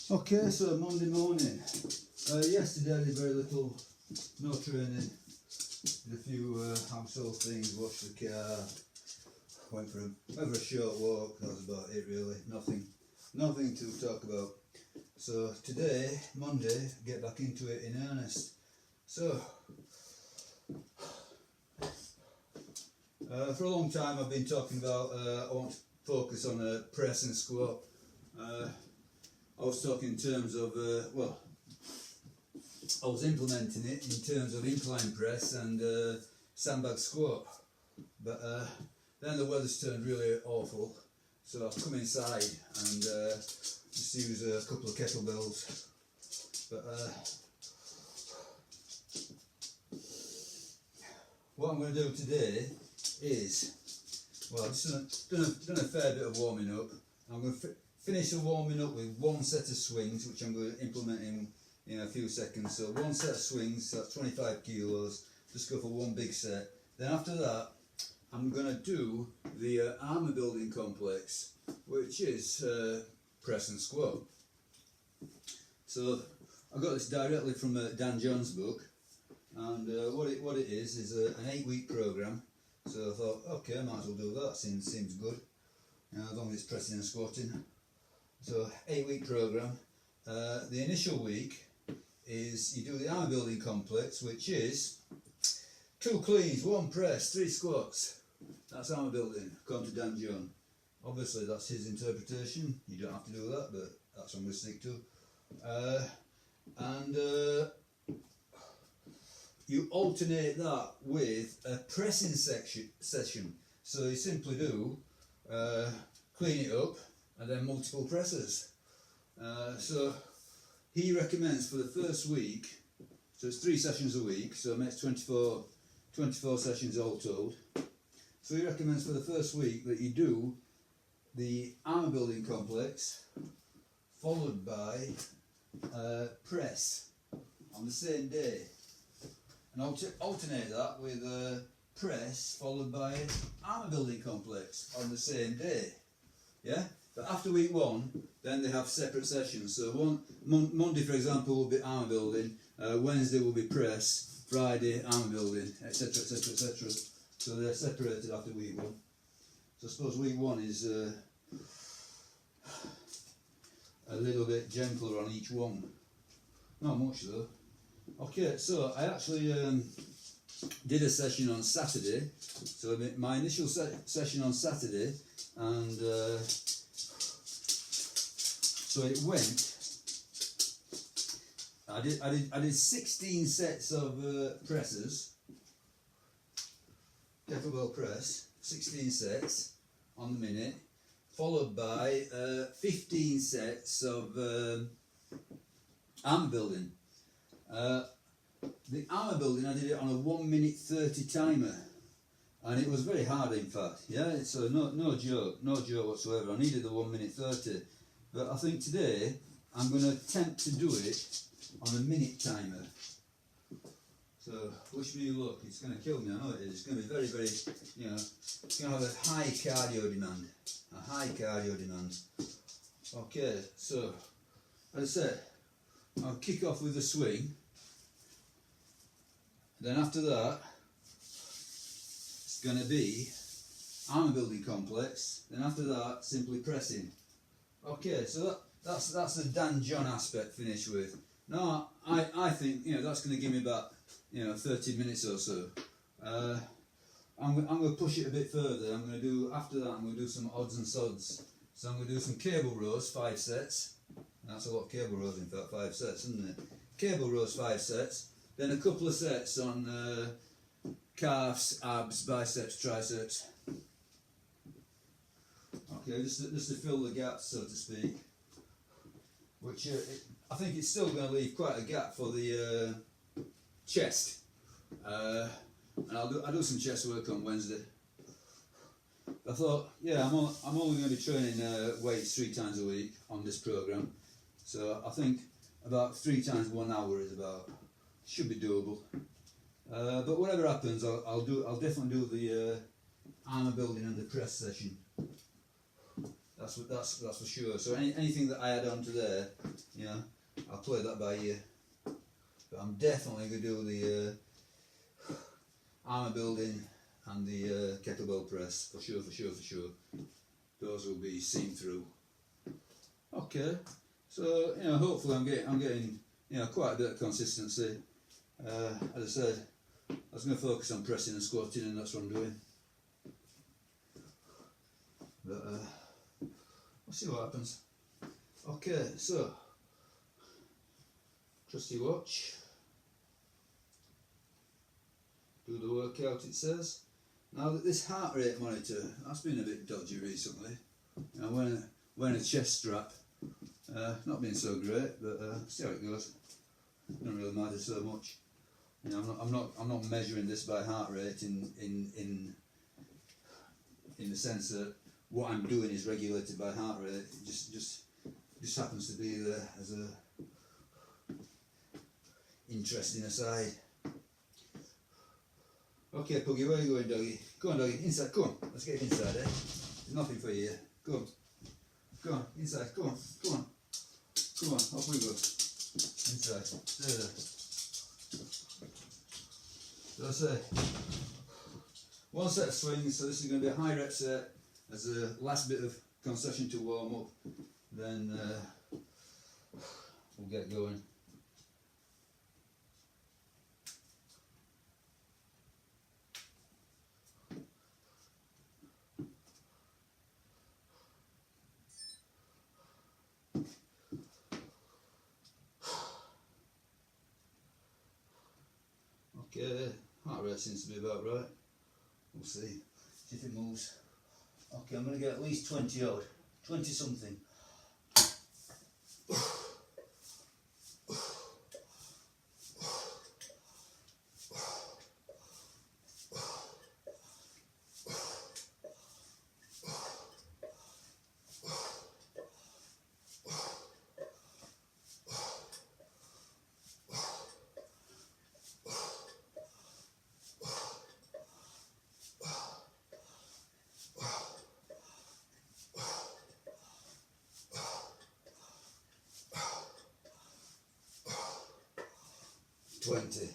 Okay, so Monday morning. Yesterday I did very little, no training. Did a few household things, washed the car, went for a short walk. That was about it really. Nothing to talk about. So today, Monday, get back into it in earnest. So for a long time I've been talking about I want to focus on a press and squat. I was talking in terms of, well, I was implementing it in terms of incline press and sandbag squat, but then the weather's turned really awful, so I've come inside and just used a couple of kettlebells. But what I'm going to do today is, well, I've just done a fair bit of warming up. I'm going to finish the warming up with one set of swings, which I'm going to implement in a few seconds. So one set of swings, that's 25 kilos, just go for one big set. Then after that, I'm going to do the armour building complex, which is press and squat. So I got this directly from Dan John's book, and what it is an 8-week program. So I thought, okay, I might as well do that, seems good, as long as it's pressing and squatting. So 8-week program. The initial week is you do the armour building complex, which is 2 cleans, 1 press, 3 squats. That's armour building, according to Dan John. Obviously that's his interpretation, you don't have to do that, but that's what I'm going to stick to. You alternate that with a pressing session. So you simply do clean it up and then multiple presses. So he recommends for the first week, so it's 3 sessions a week, so it makes 24 sessions all told. So he recommends for the first week that you do the armour building complex followed by press on the same day, and alternate that with press followed by armour building complex on the same day. Yeah, but after week 1, then they have separate sessions. So Monday, for example, will be armour building, Wednesday will be press, Friday armour building, etc., etc., etc. So they're separated after week 1. So I suppose week 1 is a little bit gentler on each one. Not much though. Okay, so I actually did a session on Saturday. So my initial session on Saturday, and so it went. I did 16 sets of presses, kettlebell press, 16 sets on the minute, followed by 15 sets of armour building. The armour building, I did it on a 1:30 timer, and it was very hard, in fact. Yeah, so no joke whatsoever. I needed the 1:30, but I think today I'm going to attempt to do it on a minute timer. So wish me luck. It's going to kill me, I know it is. It's going to be very, very, it's going to have a high cardio demand. Okay, so as I said, I'll kick off with a swing. Then after that, it's going to be armour building complex. Then after that, simply pressing. Okay, so that's the Dan John aspect finished with. Now I think that's going to give me about 30 minutes or so. I'm going to push it a bit further. After that I'm going to do some odds and sods. So I'm going to do some cable rows, 5 sets. That's a lot of cable rows, in fact, 5 sets, isn't it? Cable rows, 5 sets. Then a couple of sets on calves, abs, biceps, triceps. Okay, just to fill the gaps, so to speak. Which I think it's still going to leave quite a gap for the chest. And I'll do some chest work on Wednesday. I thought, yeah, I'm only going to be training weights 3 times a week on this program. So I think about 3 times 1 hour should be doable. But whatever happens, I'll definitely do the armour building and the press session. That's for sure. So anything that I add on to there, you know, I'll play that by ear. But I'm definitely going to do the armour building and the kettlebell press for sure. Those will be seen through. Okay, so you know, hopefully I'm getting you know quite a bit of consistency. As I said, I was going to focus on pressing and squatting, and that's what I'm doing. But we'll see what happens. Okay, so trusty watch. Do the workout, it says. Now that this heart rate monitor, that's been a bit dodgy recently. You know, wearing a chest strap, not been so great, but see how it goes. Don't really matter so much. You know, I'm not measuring this by heart rate in the sense that what I'm doing is regulated by heart rate. It just happens to be there as a interesting aside. Okay, Puggy, where are you going, doggy? Go on, doggy, inside, come on, let's get inside, eh? There's nothing for you here. Go on, inside, come on, off we go. Inside, stay there. So I say, one set of swings, so this is going to be a high rep set as a last bit of concession to warm up, then we'll get going. Okay, heart rate seems to be about right. We'll see if it moves. Okay, I'm going to get at least 20 odd, 20 something. $20.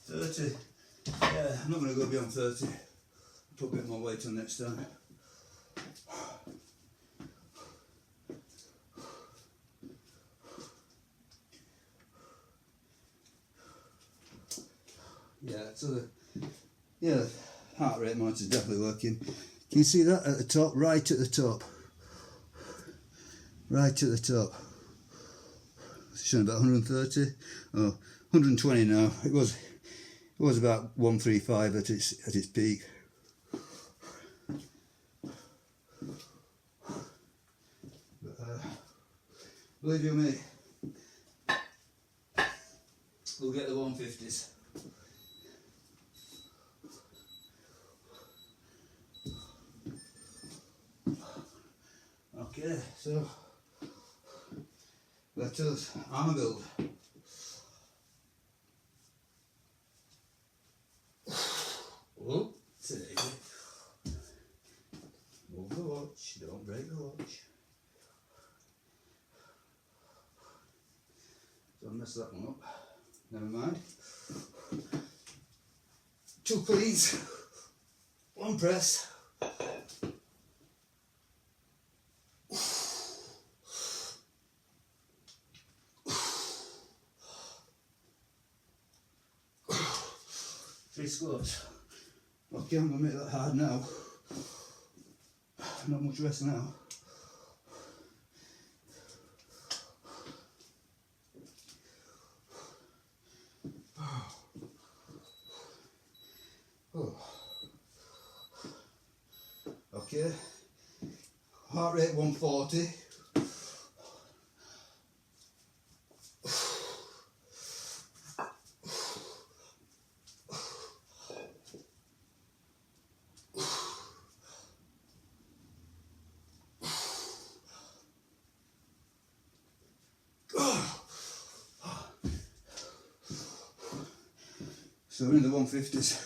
$30. Yeah, I'm not going to go beyond 30. Put a bit more weight on next time. Yeah, so the heart rate monitor is definitely working. Can you see that at the top? Right at the top. Right at the top. It's showing about 130. Oh, 120 now. It was about 135 at its peak. But, believe you me, we'll get the 150s. Okay, so let us armour build. Oh, steady. Move the watch, don't break the watch. So I messed that one up. Never mind. 2 cleans, 1 press. Three squats. Okay, I'm going to make that hard now. Not much rest now. Oh. Okay, heart rate 140. So we're in the 150s.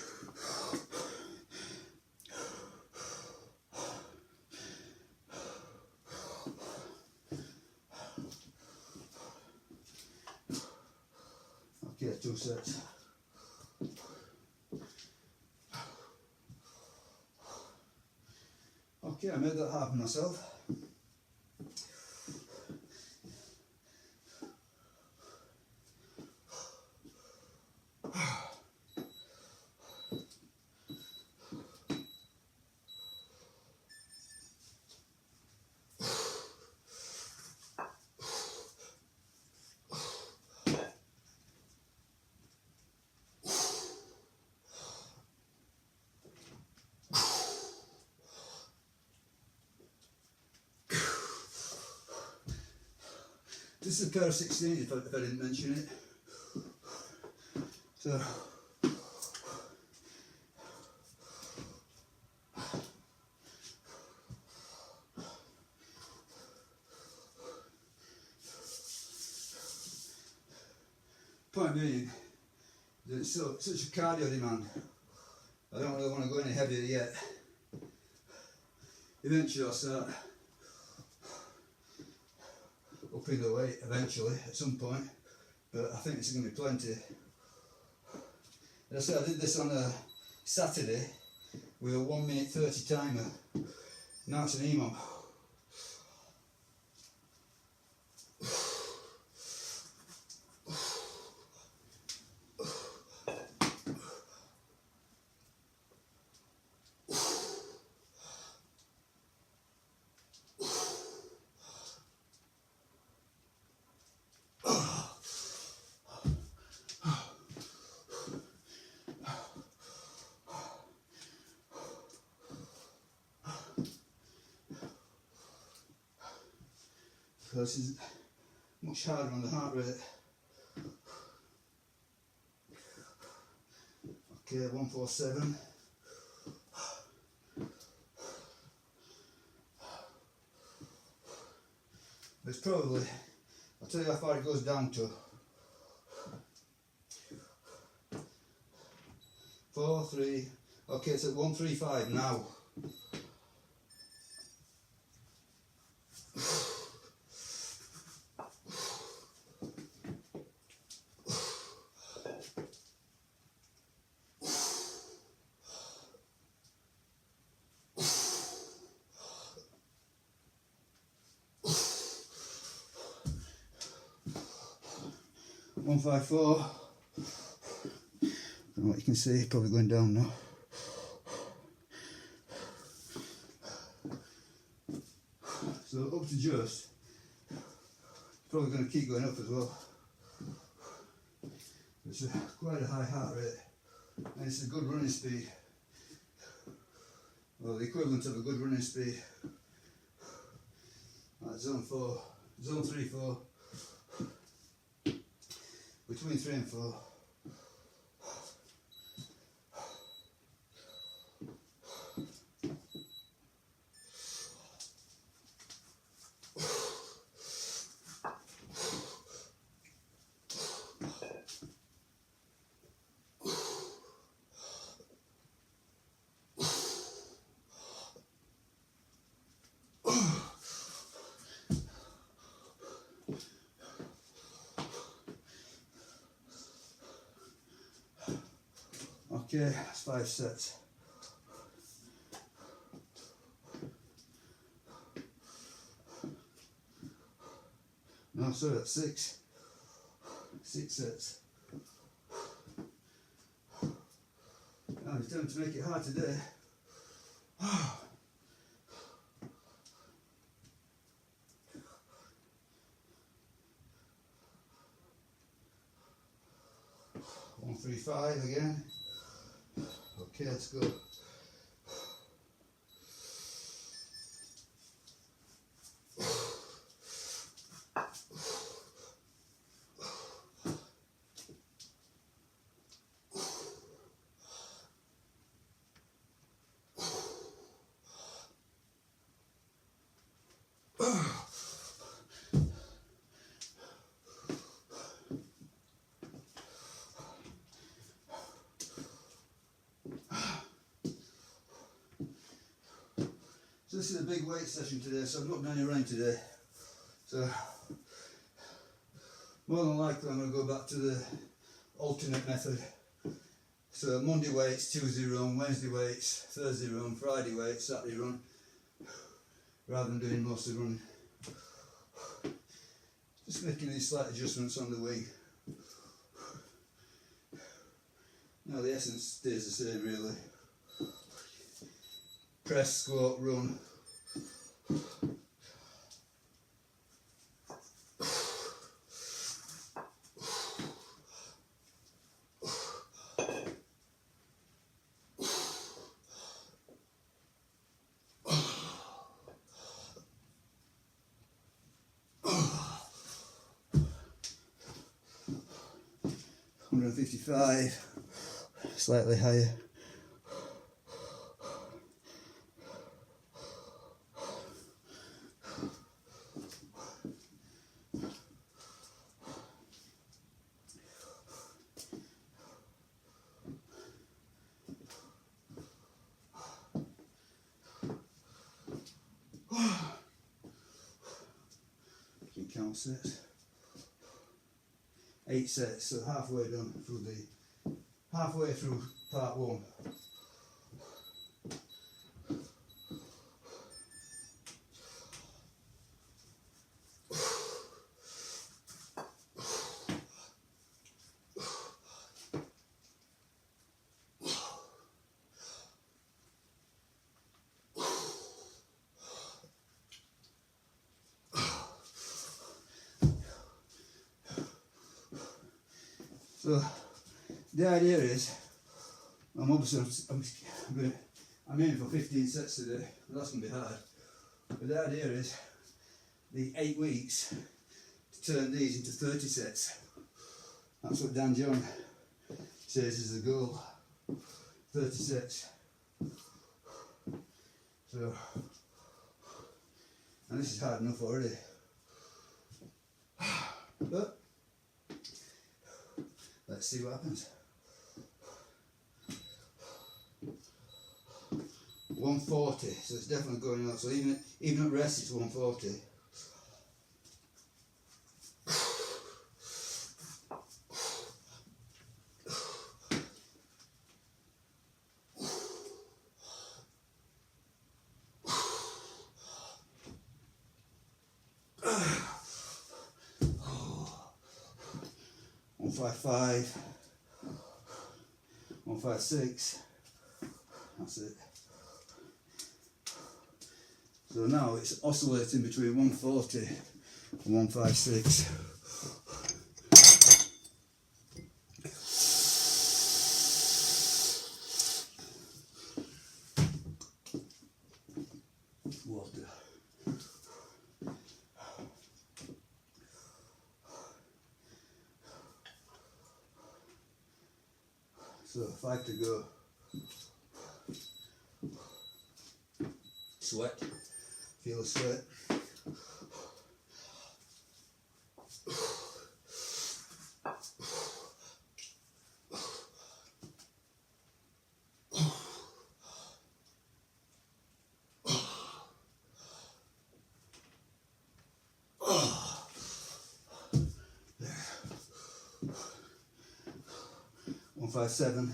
Okay, 2 sets. Okay, I made that happen myself. This is a pair of 16 if I didn't mention it. So point being that it's such a cardio demand. I don't really want to go any heavier yet. Eventually I'll start upping the weight eventually at some point, but I think it's going to be plenty. As I said, I did this on a Saturday with a 1 minute 30 timer. Now it's an EMOM. So this is much harder on the heart rate. Okay, 147. It's probably, I'll tell you how far it goes down to. 4, 3, okay, it's at 135 now. One 154. I don't know what you can see, probably going down now. So up to just, probably going to keep going up as well. It's quite a high heart rate, and it's a good running speed. Well, the equivalent of a good running speed. Like zone 4, zone 3, 4. Between 3 and 4. Okay, that's 5 sets. No, sorry, that's 6. 6 sets. Now it's time to make it hard today. 135 again. Okay, let's go. this is a big weight session today, so I've not done any running today. So more than likely I'm going to go back to the alternate method. So Monday weights, Tuesday run, Wednesday weights, Thursday run, Friday weights, Saturday run, rather than doing most of the running. Just making these slight adjustments on the wing. Now the essence stays the same really. Press, squat, run. $155, slightly higher. You can count sets. 8 sets, so halfway done through halfway through part 1. So the idea is, I'm aiming for 15 sets today, but that's going to be hard. But the idea is, the 8 weeks, to turn these into 30 sets. That's what Dan John says is the goal, 30 sets. So, and this is hard enough already. But let's see what happens. 140, so it's definitely going up. So even at rest, it's 140. $155, $156. That's it. So now it's oscillating between 140 and 156. Water. So 5 to go. Sweat. Feel the sweat. There. 157.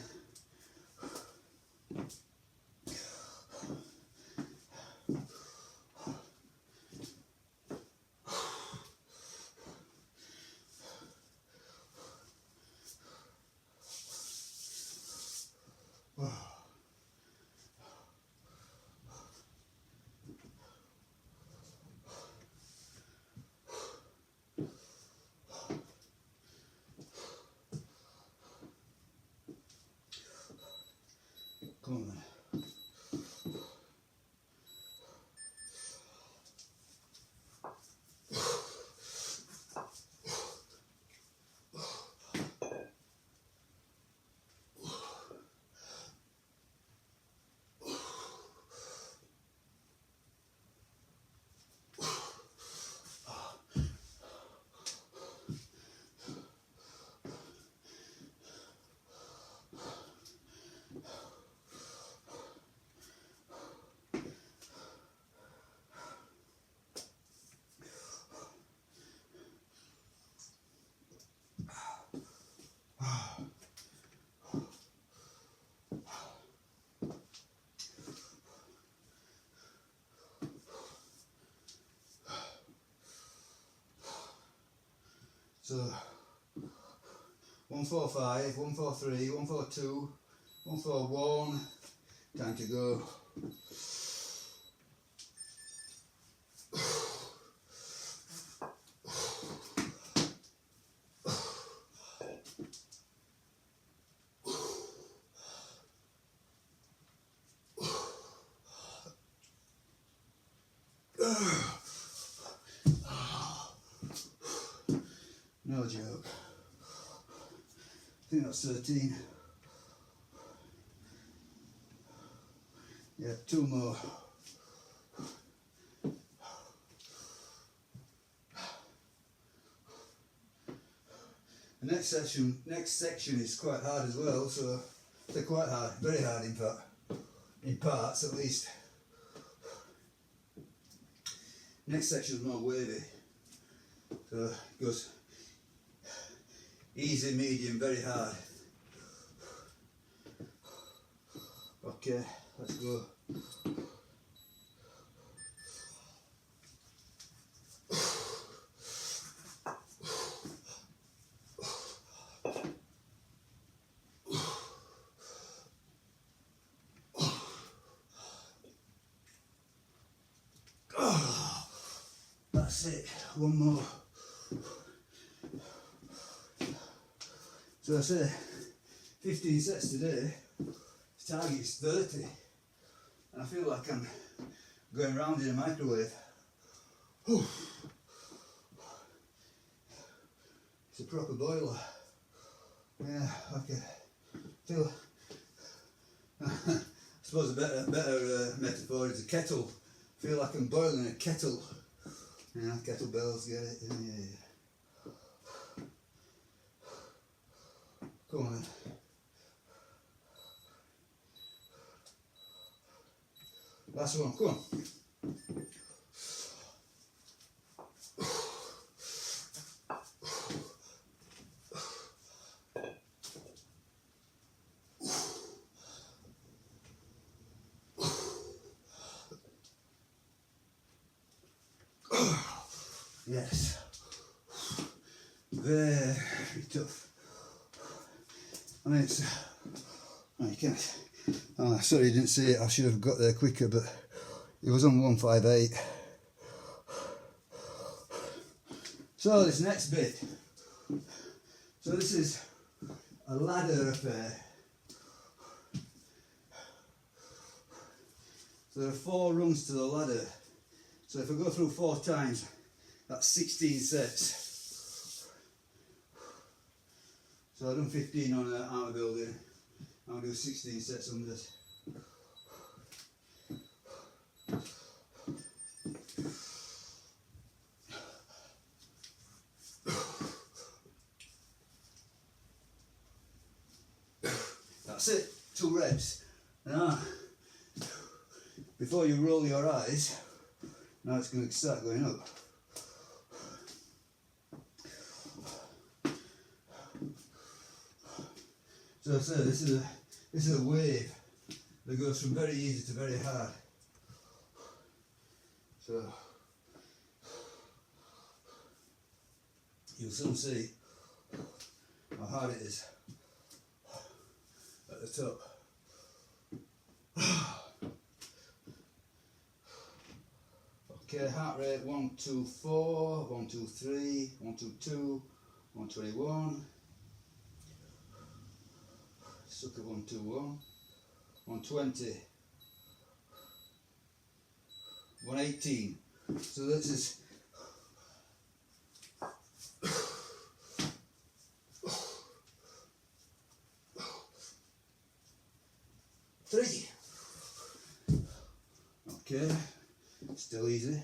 So 145, 143, 142, 141, time to go. No joke. I think that's 13. Yeah, 2 more. The next section is quite hard as well, so they're quite hard, very hard in fact, in parts at least. Next section is more wavy, so it goes easy, medium, very hard. Okay, let's go. That's it, 1 more. So I say 15 sets today, the target is 30, and I feel like I'm going round in a microwave. Whew. It's a proper boiler. Yeah, okay. Feel. I suppose a better metaphor is a kettle. Feel like I'm boiling a kettle. Yeah, kettlebells, get it? Yeah. Come on then. Last one, come on. Yes. Very tough. I mean, it's. Oh, you can't. Oh, sorry, you didn't see it. I should have got there quicker, but it was on 158. So, this next bit. So, this is a ladder affair. So, there are 4 rungs to the ladder. So, if I go through 4 times, that's 16 sets. So I've done 15 on an armour building. I'll do 16 sets on this. That's it, 2 reps. Now, before you roll your eyes, now it's going to start going up. So I say this is a wave that goes from very easy to very hard. So you'll soon see how hard it is at the top. Okay, heart rate 124, 123, 122, 121. Sucker 121, 120, 118. So this is three. Okay, still easy.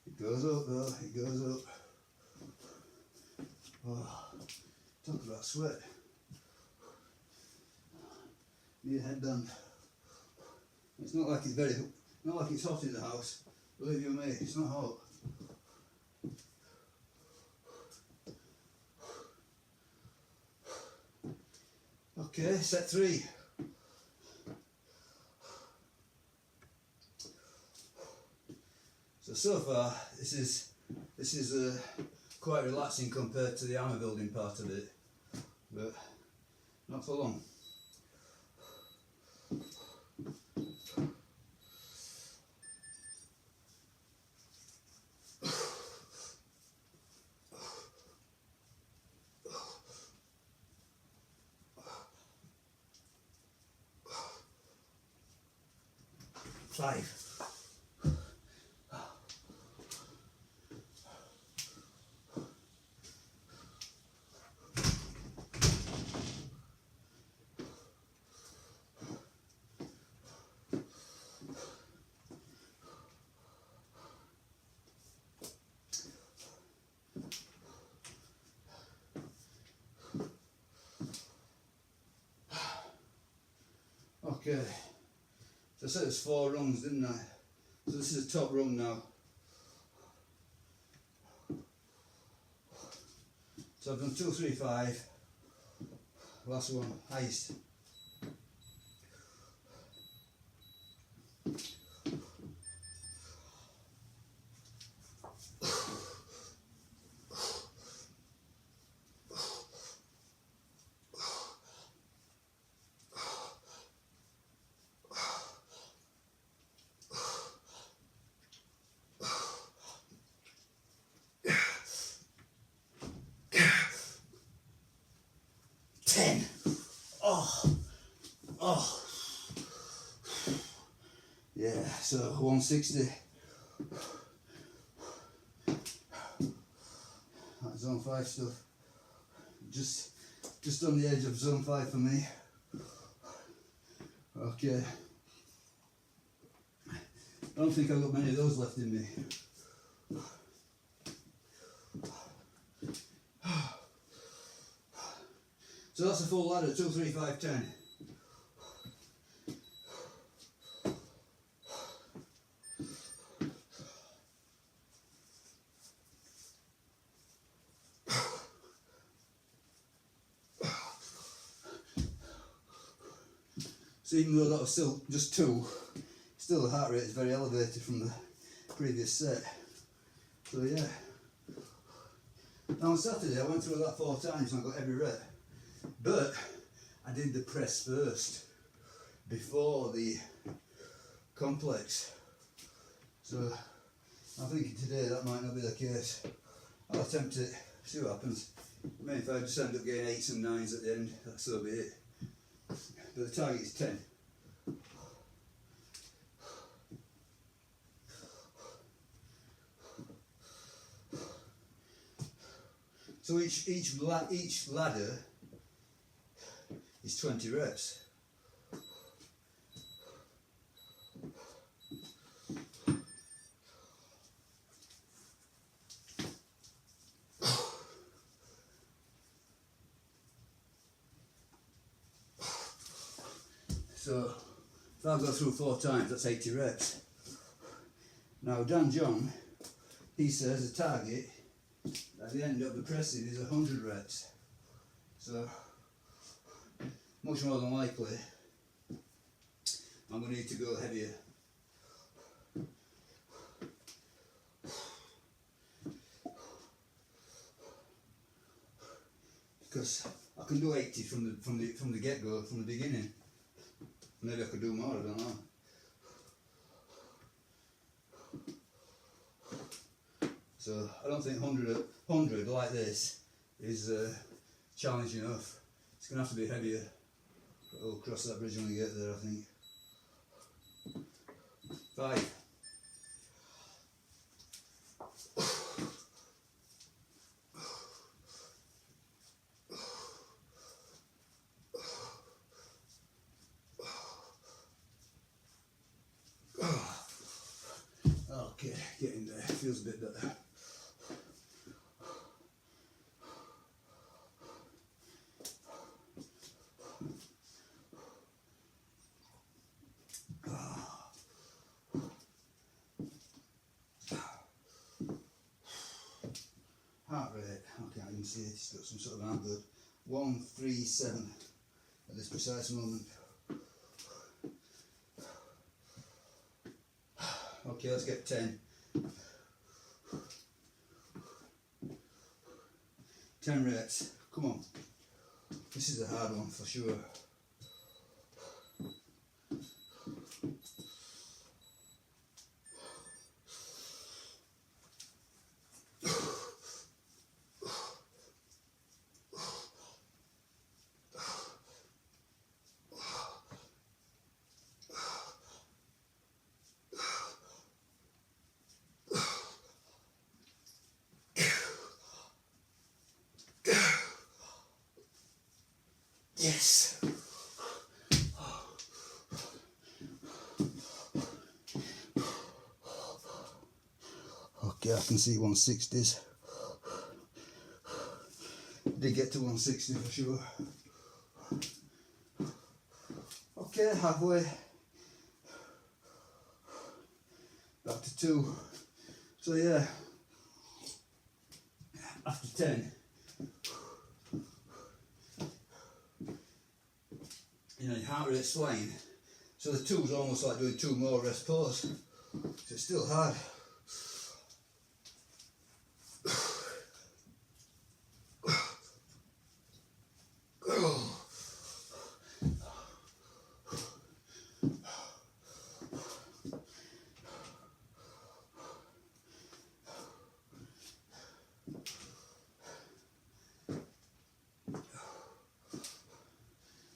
It goes up though, it goes up. Oh, talk about sweat. Need a headband. It's not like it's hot in the house. Believe you me, it's not hot. Okay, set 3. So far, this is quite relaxing compared to the armour building part of it, but not for long. Five. Okay, so I said it's 4 rungs, didn't I? So this is the top rung now. So I've done 2, 3, 5. Last one, highest. Oh, yeah, so 160. That's zone 5 stuff. Just on the edge of zone 5 for me. Okay. I don't think I've got many of those left in me. So that's a full ladder, 2, 3, 5, 10. So even though that was still just 2, still the heart rate is very elevated from the previous set. So yeah. Now on Saturday I went through that 4 times and I got every rep. But I did the press first, before the complex. So I'm thinking today that might not be the case. I'll attempt it, see what happens. I mean, if I just end up getting 8s and 9s at the end, that's so be it. But the target is 10. So each ladder is 20 reps. So if I go through 4 times, that's 80 reps. Now Dan John, he says the target at the end of the pressing is 100 reps. So much more than likely I'm going to need to go heavier. Because I can do 80 from the get-go, from the beginning. Maybe I could do more, I don't know. So I don't think 100 like this is challenge enough. It's going to have to be heavier. But we'll cross that bridge when we get there, I think. 5. Okay, getting there. Feels a bit better. Heart rate, okay, I can see it's got some sort of amber. 137 at this precise moment. Okay, let's get 10. 10 reps. Come on. This is a hard one for sure. Yes. Okay, I can see 160s. Did get to 160 for sure. Okay, halfway. Back to 2. So yeah, after 10, you know, your heart rate's flying. So the 2 is almost like doing 2 more rest pause. So it's still hard.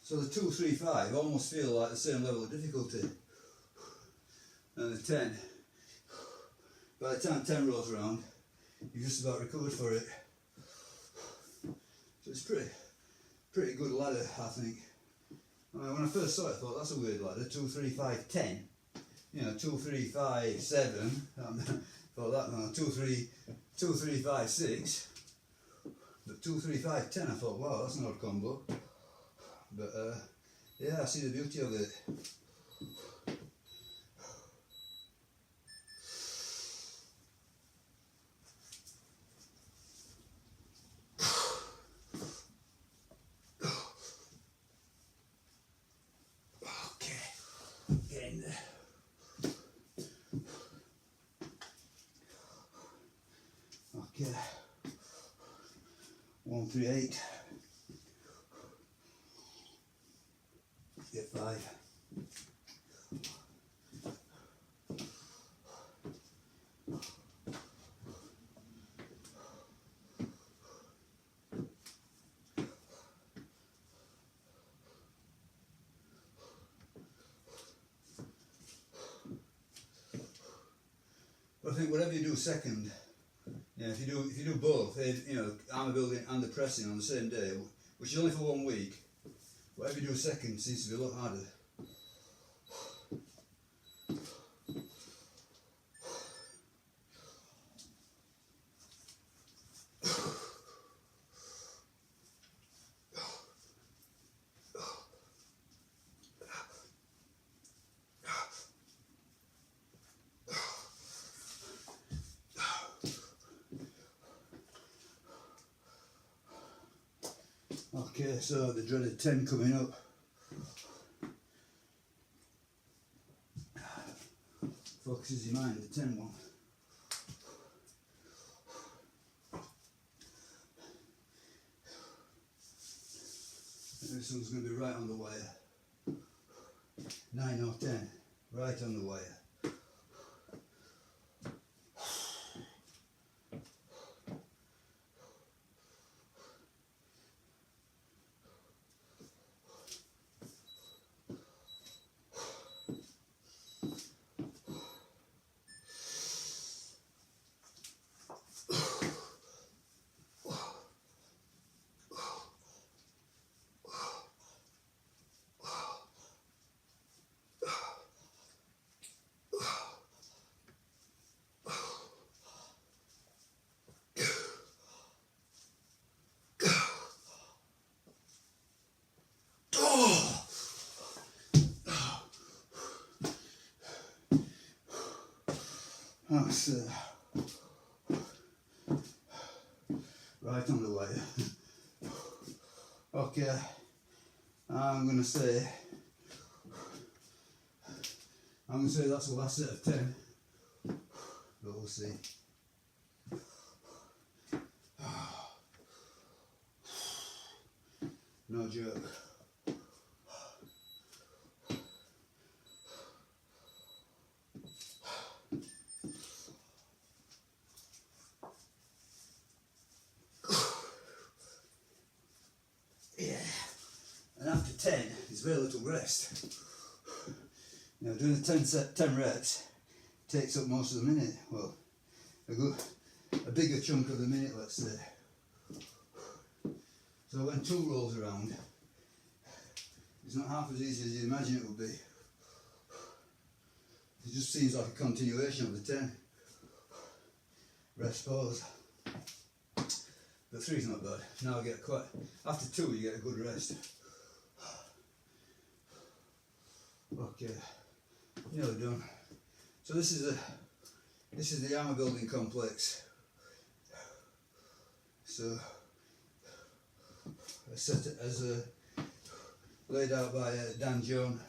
So the 2, 3, 5 almost feel like the same level of difficulty. And the 10, by the time 10 rolls around, you've just about recovered for it. So it's pretty good ladder, I think. I mean, when I first saw it, I thought that's a weird ladder. 2, 3, 5, 10. You know, 2, 3, 5, 7. Thought that, 2, 3, 5, 6. But 2, 3, 5, 10. I thought, wow, that's an odd combo. But yeah, I see the beauty of it. Okay, getting there. Okay, 138. Get 5. But I think whatever you do second, yeah, if you do both, you know, armour building and the pressing on the same day, which is only for 1 week, whatever you do second seems to be a lot harder. Okay, so the dreaded 10 coming up. Focuses your mind, the 10 one. And this one's going to be right on the wire. 9 or 10, right on the wire. That's right on the wire. Okay, I'm going to say that's the last set of 10, but we'll see. no joke. Yeah, and after 10 is very little rest. You know, doing the 10 reps takes up most of the minute. Well, a bigger chunk of the minute, let's say. So when 2 rolls around, it's not half as easy as you imagine it would be. It just seems like a continuation of the 10. Rest, pause. But 3's not bad. Now I get after 2 you get a good rest. Okay, nearly done. So this is the Armour building complex. So I set it as laid out by Dan Jones.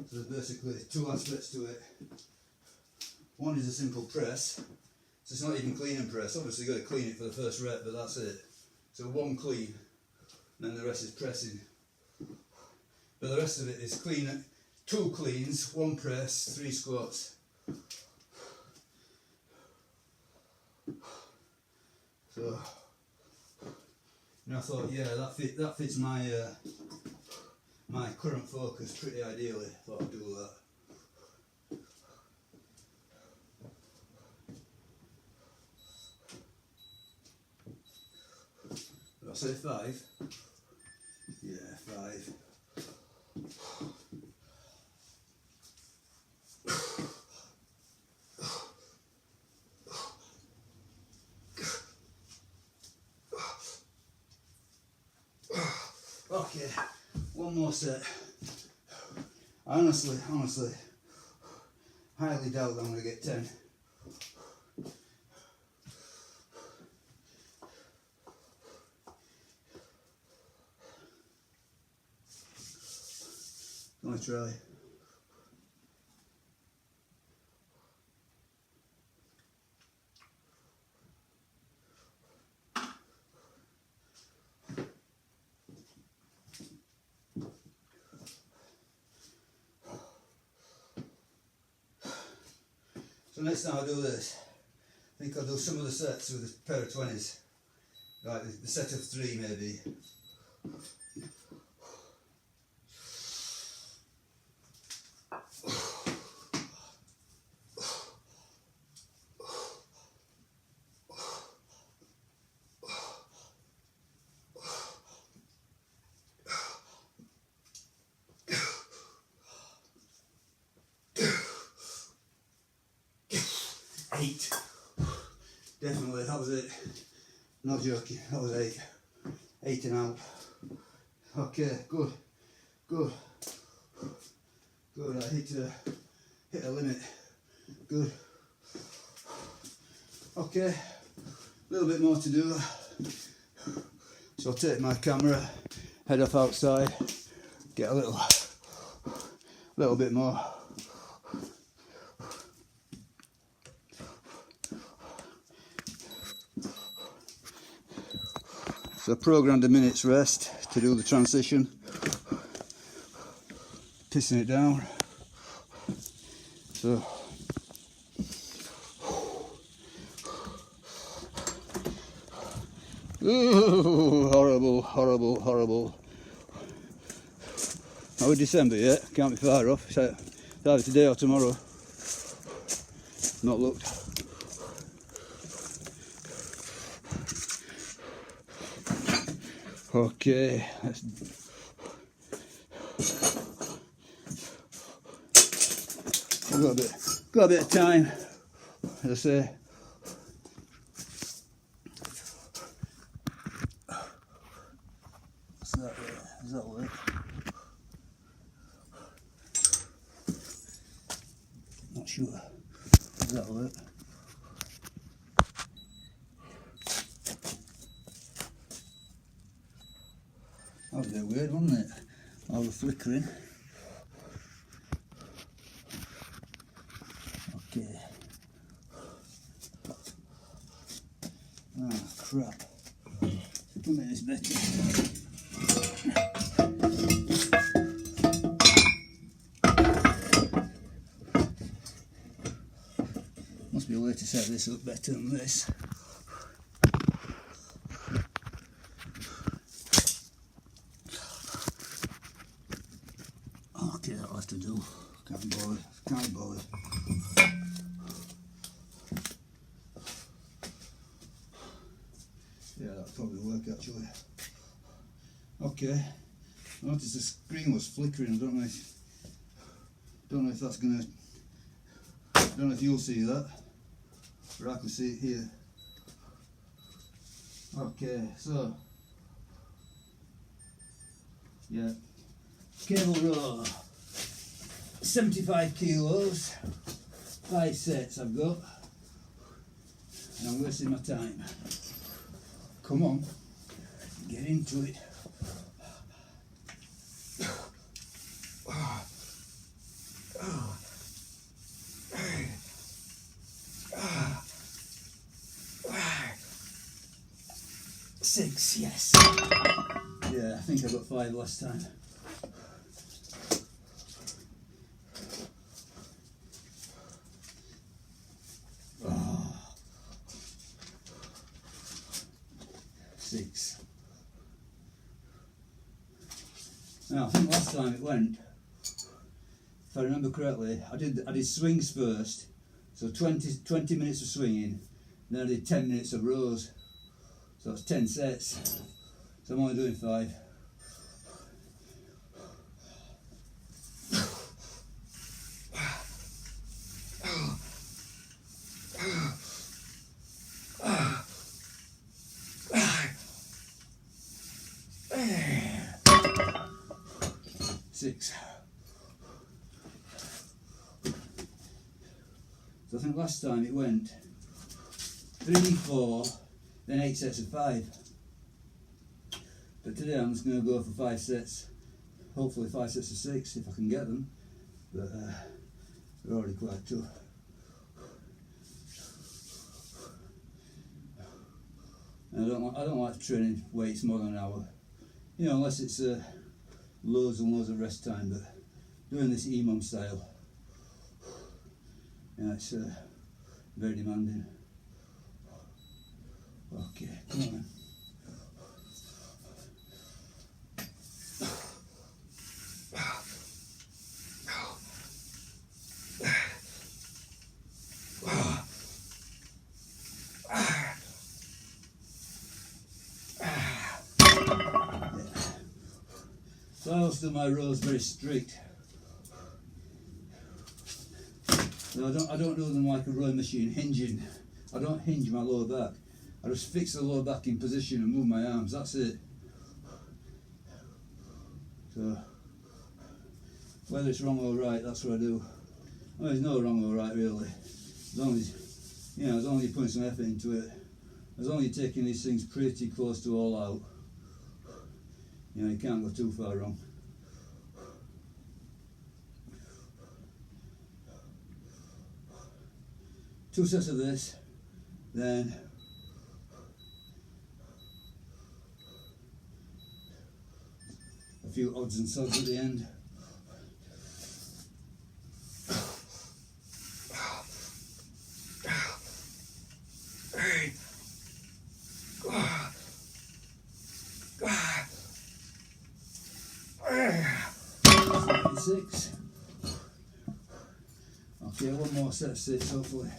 So there's basically 2 aspects to it. One is a simple press, so it's not even clean and press. Obviously you've got to clean it for the first rep, but that's it. So 1 clean, and then the rest is pressing. But the rest of it is clean, 2 cleans, 1 press, 3 squats. So, I thought, yeah, that fits my my current focus pretty ideally. Thought I'd do that. Did I say 5? Yeah, 5. Okay, 1 more set. I honestly, highly doubt that I'm going to get 10. Gonna try. So next time I do this, I think I'll do some of the sets with a pair of 20s. Like the set of 3 maybe. Eight. Definitely, that was it. Not joking, that was 8. 8 and out. Okay, good. Good. Good, I hit a limit. Good. Okay, a little bit more to do. So I'll take my camera, head off outside, get a little bit more. So I programmed a minute's rest to do the transition, pissing it down. So ooh, horrible, horrible, horrible. Now we're December yet, can't be far off. It's either today or tomorrow. Not looked. Okay, I've got a bit of time, as I say. What's that there? Does that work? Not sure. Does that that'll work. That was a bit weird, wasn't it? All the flickering. Okay. Ah, crap. I can make this better. Must be a way to set this up better than this. Okay, that'll have to do. Can't bother. Can't bother. Yeah, that'll probably work actually. Okay. I noticed the screen was flickering. I don't know if that's gonna. I don't know if you'll see that, but I can see it here. Okay, so yeah, cable row, 75 kilos, 5 sets I've got, and I'm wasting my time. Come on, get into it. 6, yes. Yeah, I think I got 5 last time. Oh. 6. Now I think last time it went, if I remember correctly, I did swings first, so 20 minutes of swinging, then I did 10 minutes of rows. So that's 10 sets, so I'm only doing 5. Six. So I think last time it went 3, 4, then 8 sets of 5. But today I'm just going to go for 5 sets, hopefully 5 sets of 6 if I can get them, but they're already quite tough. And I don't like training weights more than an hour, you know, unless it's loads and loads of rest time, but doing this EMOM style, yeah, it's very demanding. Okay, come on then. So I also do my rows very strict. So I don't do them like a rowing machine, hinging. I don't hinge my lower back. I just fix the lower back in position and move my arms, that's it. So, whether it's wrong or right, that's what I do. Well, there's no wrong or right really. As long as, you know, as long as you're putting some effort into it, as long as you're taking these things pretty close to all out, you know, you can't go too far wrong. Two sets of this, then a few odds and sods at the end. Six. Okay, one more set of 6 hopefully.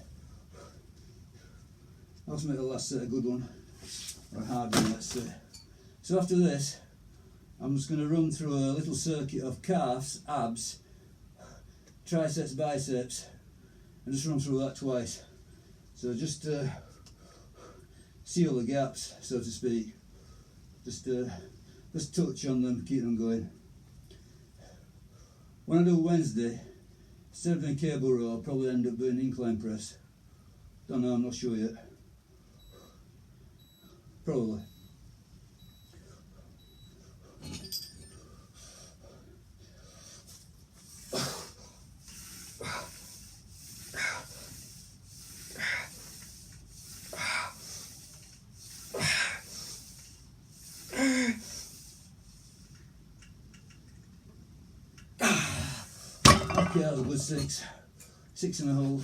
I'll just make the last set a good one, or a hard one, let's say. So after this, I'm just going to run through a little circuit of calves, abs, triceps, biceps, and just run through that twice. So just seal the gaps, so to speak. Just touch on them, keep them going. When I do Wednesday, instead of doing cable row, I'll probably end up doing incline press. Don't know, I'm not sure yet. Probably. Okay, that was a good 6. 6.5.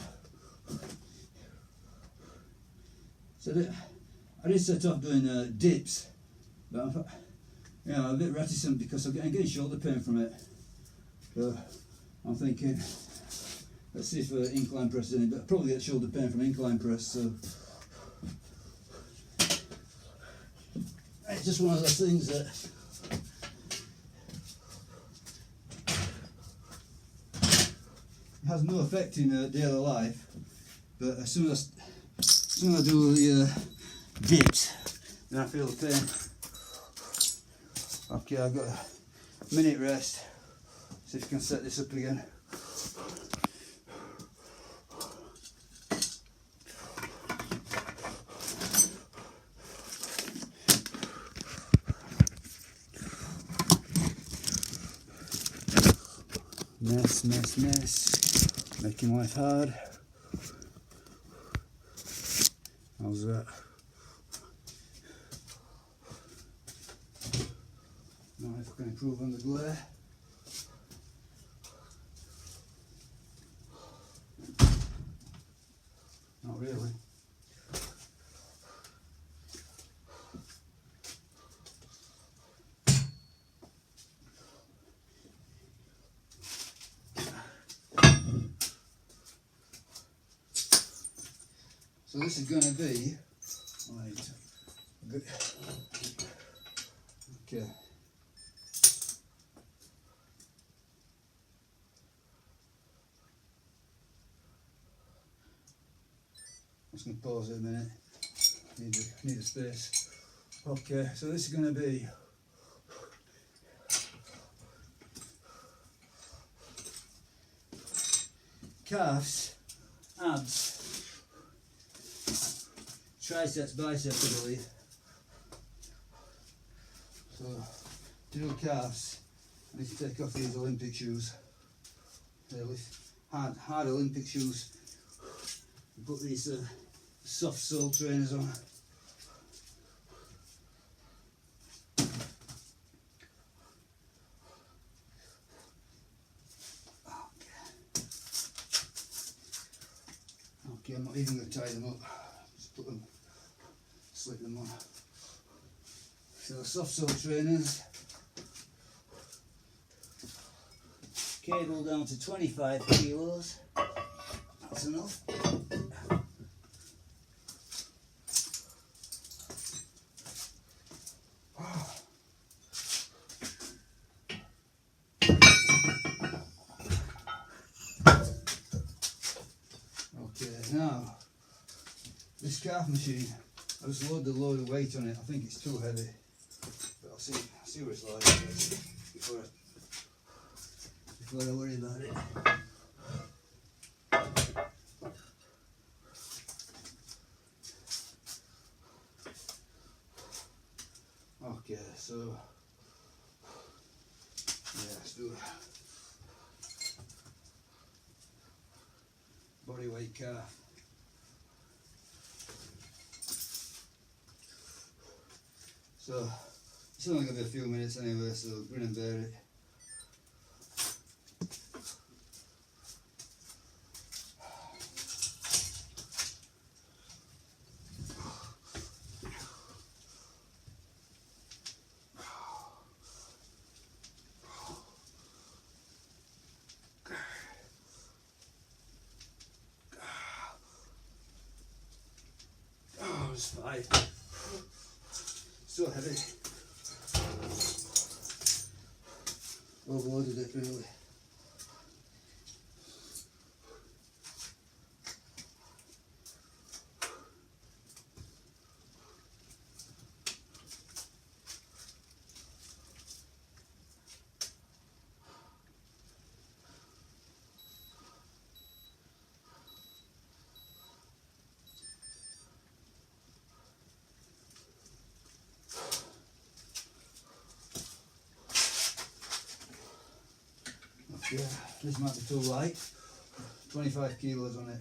So I did set off doing dips, but I'm a bit reticent because I'm getting shoulder pain from it. So I'm thinking, let's see if incline press is any, but I'll probably get shoulder pain from incline press. So it's just one of those things that has no effect in daily life, but as soon as I do the dips, then I feel the pain. Okay, I've got a minute rest. See if I can set this up again. Mess, making life hard. How's that? Now if I can improve on the glare. Not really. So this is going to be, right, okay. I'm just going to pause it a minute, need a space. Okay, so this is going to be calves, abs, triceps, biceps, I believe. So to do calves, I need to take off these Olympic shoes. Hard Olympic shoes. And put these soft sole trainers on. Okay, I'm not even going to tie them up. Just put them, slip them on. So soft sole trainers. Cable down to 25 kilos. That's enough. Now, this calf machine, I just load the load of weight on it. I think it's too heavy, but I'll see what it's like before I worry about it. Okay, so yeah, let's do it. Body weight calf. So it's only going to be a few minutes anyway, so grin and bear it. Oh, it's 5. So heavy. Overloaded it really. Yeah, this might be too light. 25 kilos on it.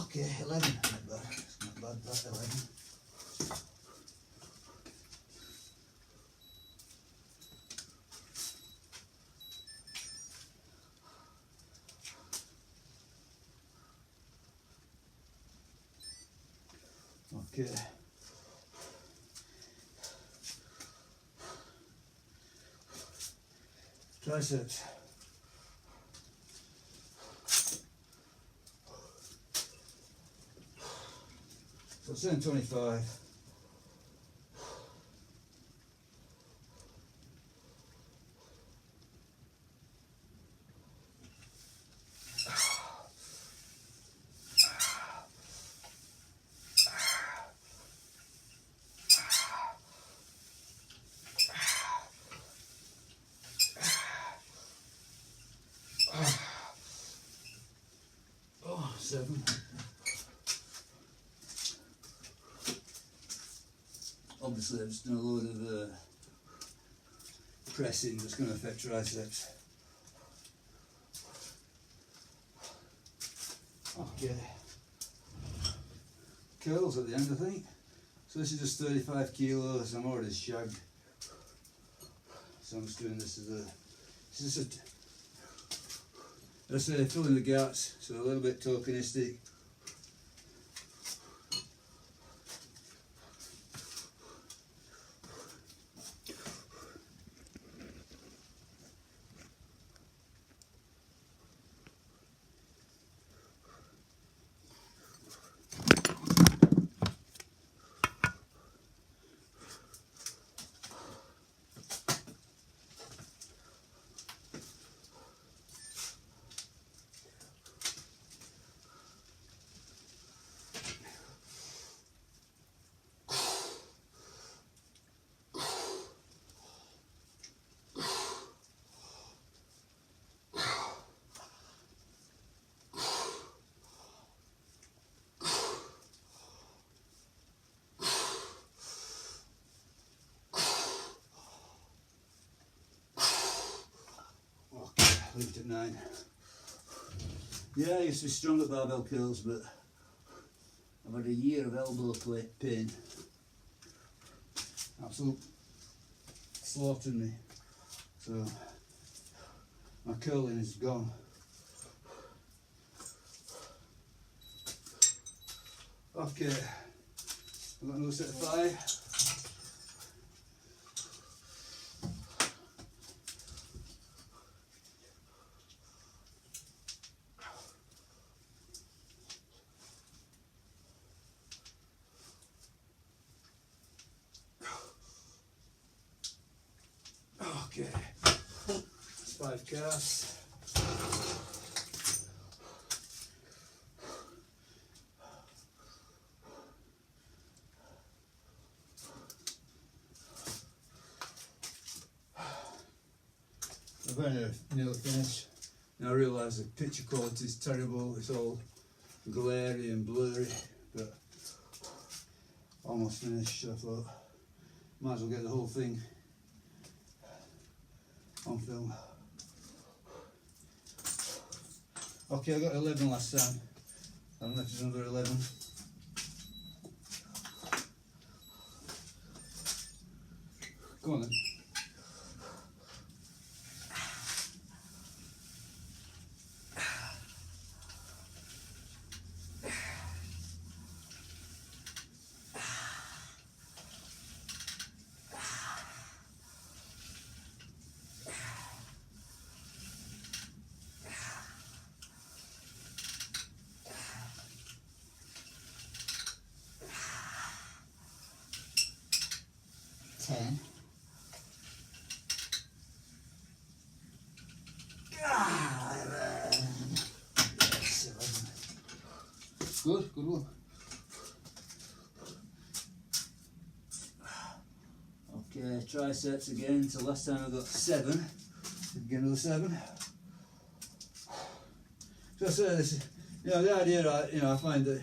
Okay, 11, not bad. It's not bad, that 11. Okay. Triceps. So 725. Oh, 7. Obviously, I've just done a load of pressing that's going to affect triceps. Okay. Curls at the end, I think. So this is just 35 kilos. I'm already shagged. So I'm just doing this as a. This is a. Let's say filling the gaps, so a little bit tokenistic. Leave it at 9. Yeah, I used to be strong at barbell curls, but I've had a year of elbow pain. Absolute slaughtered me. So my curling is gone. Okay, I've got another set of 5. Okay, it's 5 casts. I'm very nearly finished. Now I realise the picture quality is terrible, it's all glary and blurry, but almost finished, so I thought might as well get the whole thing on film. Okay, I got 11 last time. I don't know if there's another 11. Go on then. 10. Good, good one. Okay, triceps again. So last time I got 7. Get another 7. So I say this, you know, the idea, I find that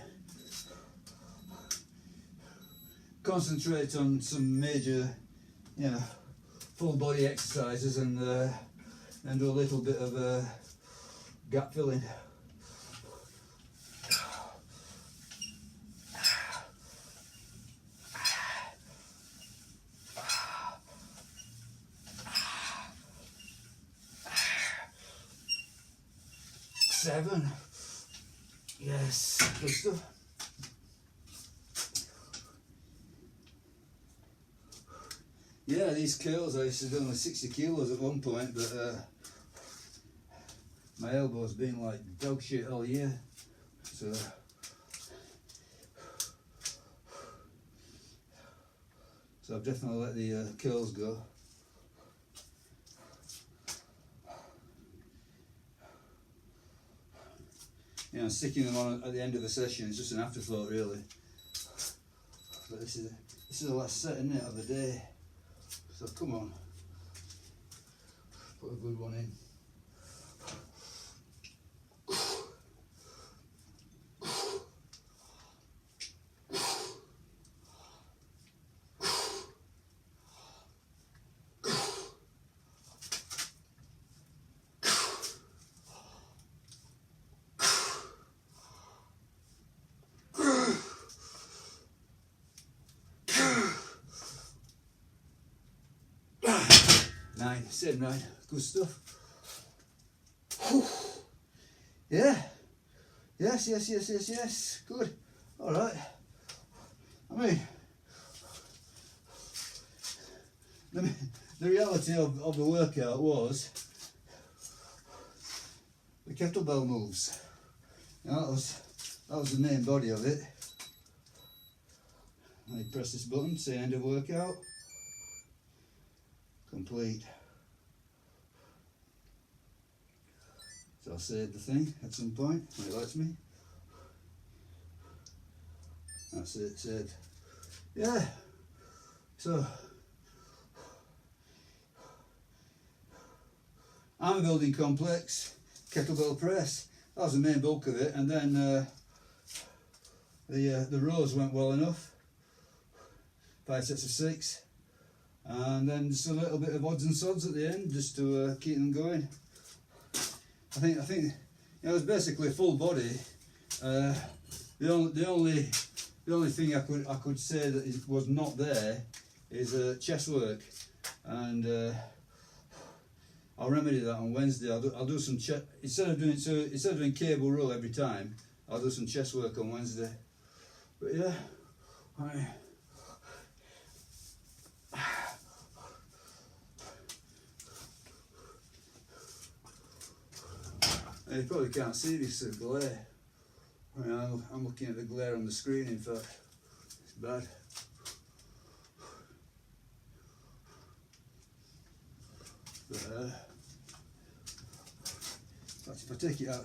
concentrate on some major, full body exercises and do a little bit of gap filling. Seven. Yes, good stuff. Yeah, these curls I used to do only 60 kilos at one point, but my elbow's been like dog shit all year. So I've definitely let the curls go. Sticking them on at the end of the session is just an afterthought, really. But this is the last set, isn't it, of the day? So come on, put a good one in. Same 9, good stuff. Whew. Yeah, yes, good. All right. I mean, the reality of the workout was the kettlebell moves. That was the main body of it. I press this button, say end of workout, complete. So I'll save the thing at some point when it lets me. That's it, saved. Yeah. So arm building complex, kettlebell press. That was the main bulk of it, and then the rows went well enough. 5 sets of 6, and then just a little bit of odds and sods at the end, just to keep them going. I think it was basically full body. The only thing I could say that was not there is chest work, and I'll remedy that on Wednesday. I'll do some chest instead of doing cable row every time. I'll do some chest work on Wednesday. But yeah, you probably can't see this glare. I'm looking at the glare on the screen, in fact. It's bad. But, if I take it out,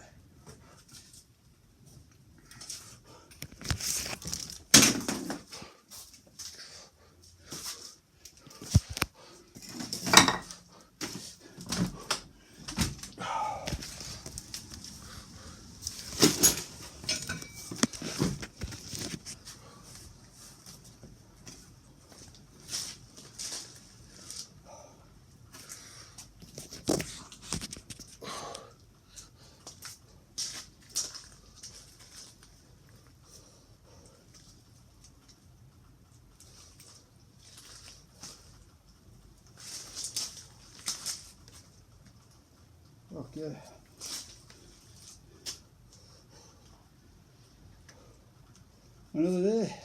okay. Another day.